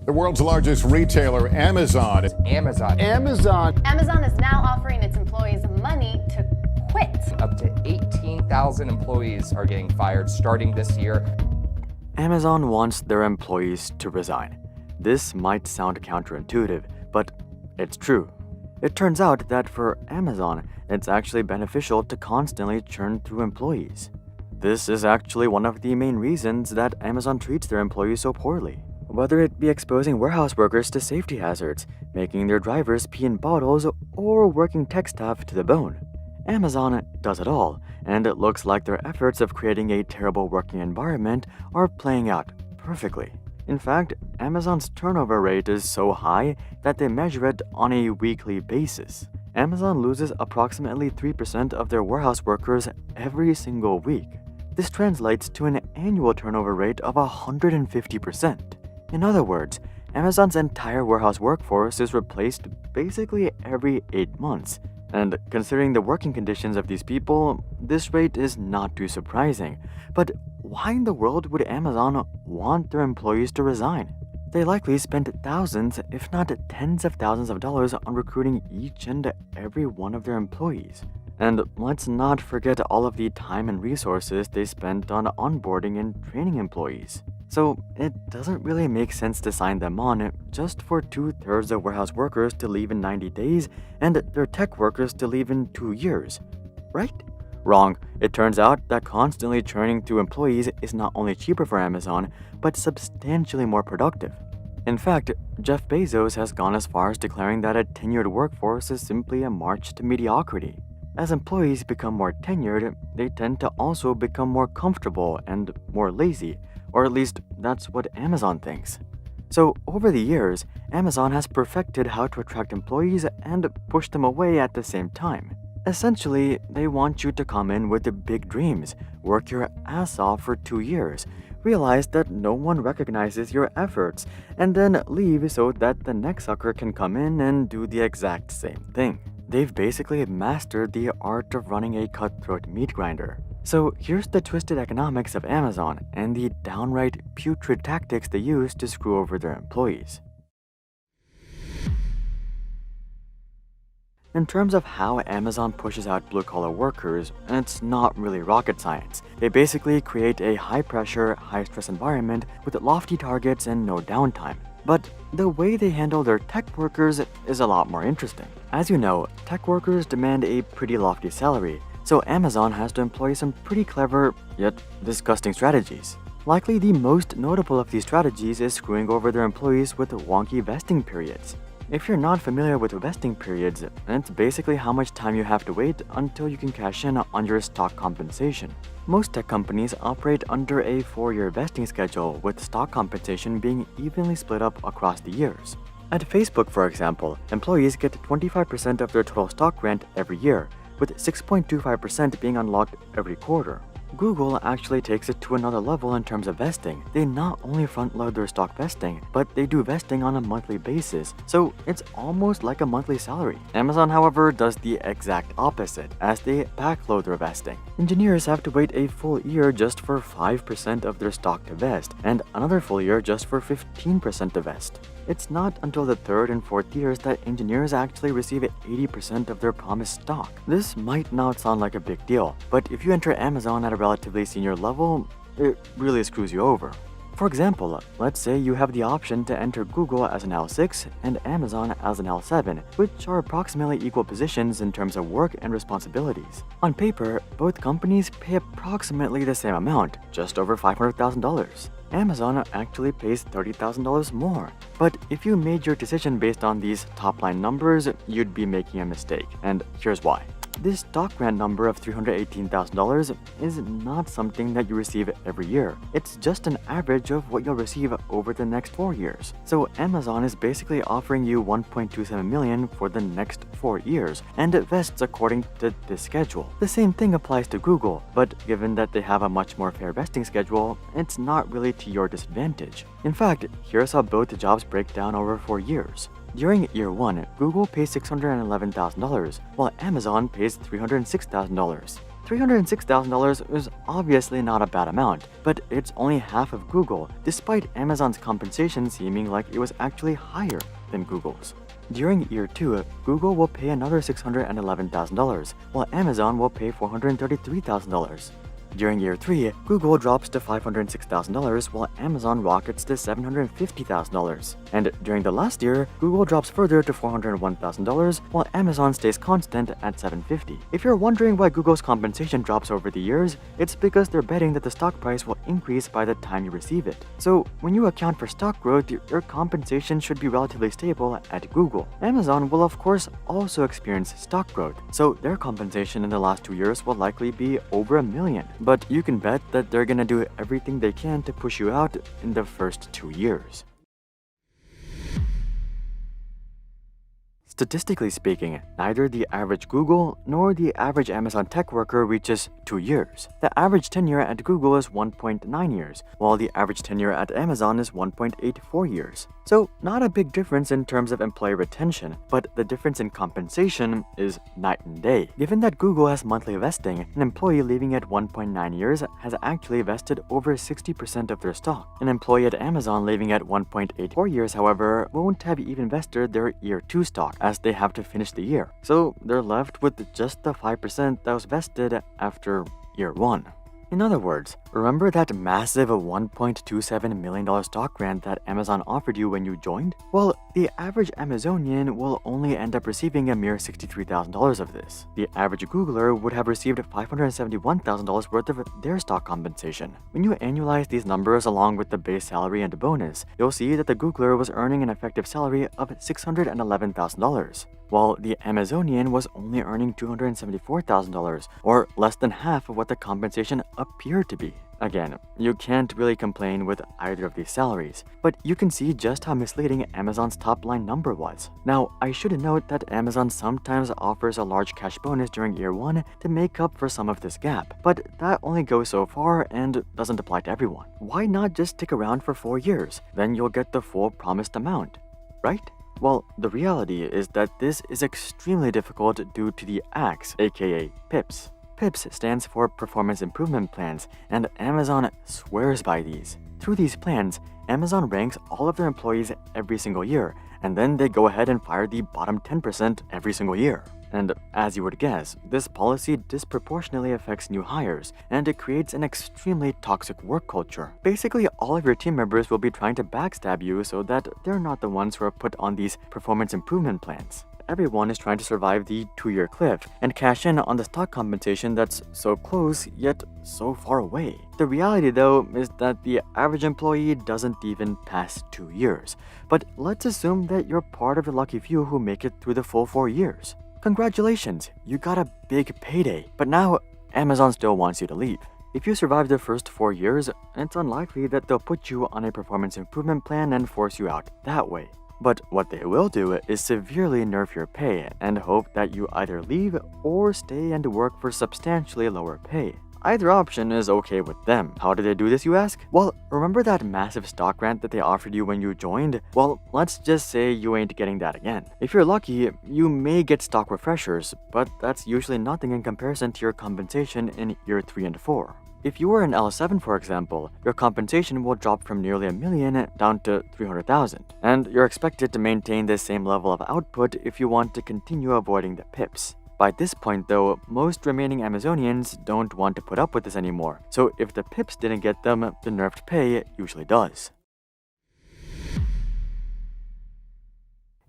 The world's largest retailer, Amazon. Amazon Amazon is now offering its employees money to quit. Up to 18,000 employees are getting fired starting this year. Amazon wants their employees to resign. This might sound counterintuitive, but it's true. It turns out that for Amazon, it's actually beneficial to constantly churn through employees. This is actually one of the main reasons that Amazon treats their employees so poorly. Whether it be exposing warehouse workers to safety hazards, making their drivers pee in bottles, or working tech staff to the bone. Amazon does it all, and it looks like their efforts of creating a terrible working environment are playing out perfectly. In fact, Amazon's turnover rate is so high that they measure it on a weekly basis. Amazon loses approximately 3% of their warehouse workers every single week. This translates to an annual turnover rate of 150%. In other words, Amazon's entire warehouse workforce is replaced basically every 8 months. And considering the working conditions of these people, this rate is not too surprising. But why in the world would Amazon want their employees to resign? They likely spent thousands, if not tens of thousands of dollars on recruiting each and every one of their employees. And let's not forget all of the time and resources they spent on onboarding and training employees. So it doesn't really make sense to sign them on just for 2/3 of warehouse workers to leave in 90 days and their tech workers to leave in 2 years, right? Wrong. It turns out that constantly churning through employees is not only cheaper for Amazon, but substantially more productive. In fact, Jeff Bezos has gone as far as declaring that a tenured workforce is simply a march to mediocrity. As employees become more tenured, they tend to also become more comfortable and more lazy, or at least that's what Amazon thinks. So over the years, Amazon has perfected how to attract employees and push them away at the same time. Essentially, they want you to come in with the big dreams, work your ass off for 2 years, realize that no one recognizes your efforts, and then leave so that the next sucker can come in and do the exact same thing. They've basically mastered the art of running a cutthroat meat grinder. So here's the twisted economics of Amazon and the downright putrid tactics they use to screw over their employees. In terms of how Amazon pushes out blue-collar workers, it's not really rocket science. They basically create a high-pressure, high-stress environment with lofty targets and no downtime. But the way they handle their tech workers is a lot more interesting. As you know, tech workers demand a pretty lofty salary, so Amazon has to employ some pretty clever, yet disgusting strategies. Likely the most notable of these strategies is screwing over their employees with wonky vesting periods. If you're not familiar with vesting periods, it's basically how much time you have to wait until you can cash in on your stock compensation. Most tech companies operate under a 4-year vesting schedule, with stock compensation being evenly split up across the years. At Facebook, for example, employees get 25% of their total stock grant every year, with 6.25% being unlocked every quarter. Google actually takes it to another level in terms of vesting. They not only front-load their stock vesting, but they do vesting on a monthly basis, so it's almost like a monthly salary. Amazon, however, does the exact opposite, as they backload their vesting. Engineers have to wait a full year just for 5% of their stock to vest, and another full year just for 15% to vest. It's not until the 3rd and 4th years that engineers actually receive 80% of their promised stock. This might not sound like a big deal, but if you enter Amazon at a relatively senior level, it really screws you over. For example, let's say you have the option to enter Google as an L6 and Amazon as an L7, which are approximately equal positions in terms of work and responsibilities. On paper, both companies pay approximately the same amount, just over $500,000. Amazon actually pays $30,000 more. But if you made your decision based on these top-line numbers, you'd be making a mistake, and here's why. This stock grant number of $318,000 is not something that you receive every year. It's just an average of what you'll receive over the next 4 years. So Amazon is basically offering you $1.27 million for the next 4 years, and it vests according to this schedule. The same thing applies to Google, but given that they have a much more fair vesting schedule, it's not really to your disadvantage. In fact, here's how both jobs break down over 4 years. During year 1, Google pays $611,000, while Amazon pays $306,000. $306,000 is obviously not a bad amount, but it's only half of Google, despite Amazon's compensation seeming like it was actually higher than Google's. During year 2, Google will pay another $611,000, while Amazon will pay $433,000. During year 3, Google drops to $506,000 while Amazon rockets to $750,000. And during the last year, Google drops further to $401,000 while Amazon stays constant at $750,000. If you're wondering why Google's compensation drops over the years, it's because they're betting that the stock price will increase by the time you receive it. So when you account for stock growth, your compensation should be relatively stable at Google. Amazon will of course also experience stock growth, so their compensation in the last 2 years will likely be over $1 million. But you can bet that they're gonna do everything they can to push you out in the first 2 years. Statistically speaking, neither the average Google nor the average Amazon tech worker reaches 2 years. The average tenure at Google is 1.9 years, while the average tenure at Amazon is 1.84 years. So, not a big difference in terms of employee retention, but the difference in compensation is night and day. Given that Google has monthly vesting, an employee leaving at 1.9 years has actually vested over 60% of their stock. An employee at Amazon leaving at 1.84 years, however, won't have even vested their year 2 stock, as they have to finish the year. So, they're left with just the 5% that was vested after year 1. In other words, remember that massive $1.27 million stock grant that Amazon offered you when you joined? Well, the average Amazonian will only end up receiving a mere $63,000 of this. The average Googler would have received $571,000 worth of their stock compensation. When you annualize these numbers along with the base salary and bonus, you'll see that the Googler was earning an effective salary of $611,000, while the Amazonian was only earning $274,000, or less than half of what the compensation appeared to be. Again, you can't really complain with either of these salaries, but you can see just how misleading Amazon's top-line number was. Now, I should note that Amazon sometimes offers a large cash bonus during year 1 to make up for some of this gap, but that only goes so far and doesn't apply to everyone. Why not just stick around for 4 years? Then you'll get the full promised amount, right? Well, the reality is that this is extremely difficult due to the ACTS, aka PIPs. PIPs stands for Performance Improvement Plans, and Amazon swears by these. Through these plans, Amazon ranks all of their employees every single year, and then they go ahead and fire the bottom 10% every single year. And as you would guess, this policy disproportionately affects new hires, and it creates an extremely toxic work culture. Basically, all of your team members will be trying to backstab you so that they're not the ones who are put on these performance improvement plans. Everyone is trying to survive the 2-year cliff and cash in on the stock compensation that's so close yet so far away. The reality though is that the average employee doesn't even pass 2 years. But let's assume that you're part of the lucky few who make it through the full 4 years. Congratulations, you got a big payday, but now Amazon still wants you to leave. If you survive the first 4 years, it's unlikely that they'll put you on a performance improvement plan and force you out that way. But what they will do is severely nerf your pay and hope that you either leave or stay and work for substantially lower pay. Either option is okay with them. How do they do this, you ask? Well, remember that massive stock grant that they offered you when you joined? Well, let's just say you ain't getting that again. If you're lucky, you may get stock refreshers, but that's usually nothing in comparison to your compensation in year 3 and 4. If you were an L7, for example, your compensation will drop from nearly $1 million down to $300,000, and you're expected to maintain the same level of output if you want to continue avoiding the PIPs. By this point though, most remaining Amazonians don't want to put up with this anymore, so if the PIPs didn't get them, the nerfed pay usually does.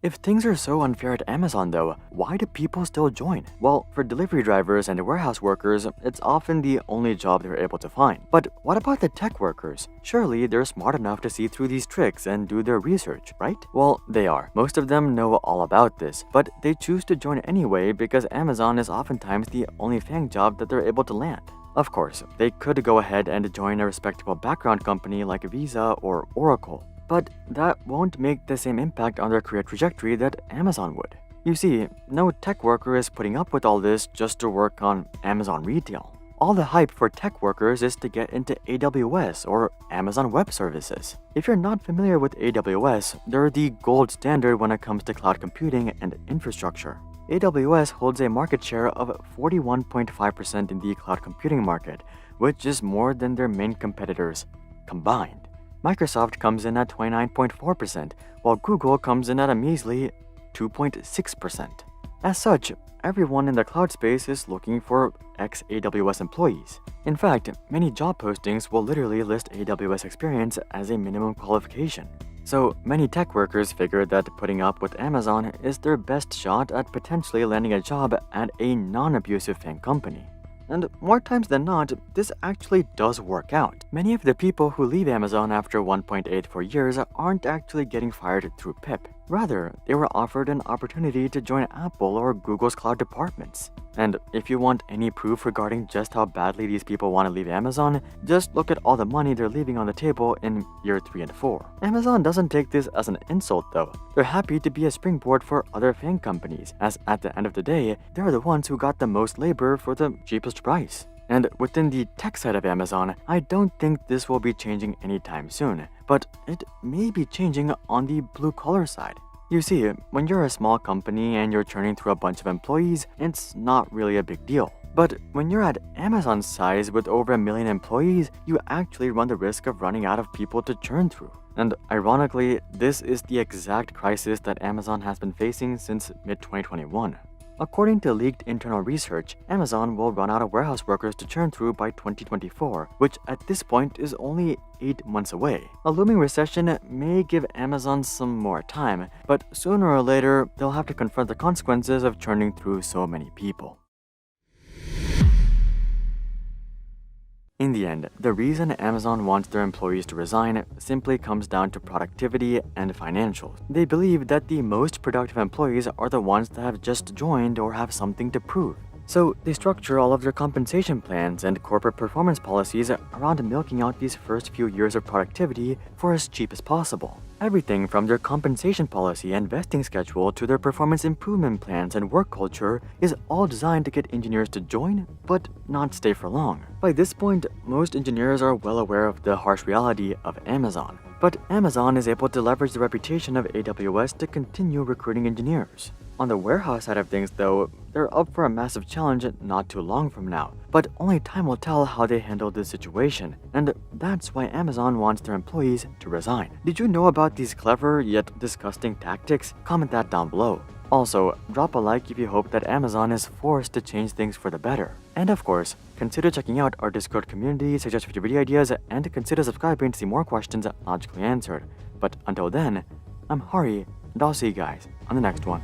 If things are so unfair at Amazon though, why do people still join? Well, for delivery drivers and warehouse workers, it's often the only job they're able to find. But what about the tech workers? Surely they're smart enough to see through these tricks and do their research, right? Well, they are. Most of them know all about this, but they choose to join anyway because Amazon is oftentimes the only FANG job that they're able to land. Of course, they could go ahead and join a respectable background company like Visa or Oracle, but that won't make the same impact on their career trajectory that Amazon would. You see, no tech worker is putting up with all this just to work on Amazon retail. All the hype for tech workers is to get into AWS or Amazon Web Services. If you're not familiar with AWS, they're the gold standard when it comes to cloud computing and infrastructure. AWS holds a market share of 41.5% in the cloud computing market, which is more than their main competitors combined. Microsoft comes in at 29.4%, while Google comes in at a measly 2.6%. As such, everyone in the cloud space is looking for ex-AWS employees. In fact, many job postings will literally list AWS experience as a minimum qualification. So many tech workers figure that putting up with Amazon is their best shot at potentially landing a job at a non-abusive FAANG company. And more times than not, this actually does work out. Many of the people who leave Amazon after 1.84 years aren't actually getting fired through PIP. Rather, they were offered an opportunity to join Apple or Google's cloud departments. And if you want any proof regarding just how badly these people want to leave Amazon, just look at all the money they're leaving on the table in year 3 and 4. Amazon doesn't take this as an insult though. They're happy to be a springboard for other FAANG companies, as at the end of the day, they're the ones who got the most labor for the cheapest price. And within the tech side of Amazon, I don't think this will be changing anytime soon, but it may be changing on the blue-collar side. You see, when you're a small company and you're churning through a bunch of employees, it's not really a big deal. But when you're at Amazon's size with over 1 million employees, you actually run the risk of running out of people to churn through. And ironically, this is the exact crisis that Amazon has been facing since mid-2021. According to leaked internal research, Amazon will run out of warehouse workers to churn through by 2024, which at this point is only 8 months away. A looming recession may give Amazon some more time, but sooner or later, they'll have to confront the consequences of churning through so many people. In the end, the reason Amazon wants their employees to resign simply comes down to productivity and financials. They believe that the most productive employees are the ones that have just joined or have something to prove. So they structure all of their compensation plans and corporate performance policies around milking out these first few years of productivity for as cheap as possible. Everything from their compensation policy and vesting schedule to their performance improvement plans and work culture is all designed to get engineers to join, but not stay for long. By this point, most engineers are well aware of the harsh reality of Amazon. But Amazon is able to leverage the reputation of AWS to continue recruiting engineers. On the warehouse side of things though, they're up for a massive challenge not too long from now, but only time will tell how they handle this situation, and that's why Amazon wants their employees to resign. Did you know about these clever yet disgusting tactics? Comment that down below. Also, drop a like if you hope that Amazon is forced to change things for the better. And of course, consider checking out our Discord community, suggest future video ideas, and consider subscribing to see more questions logically answered. But until then, I'm Hari, and I'll see you guys on the next one.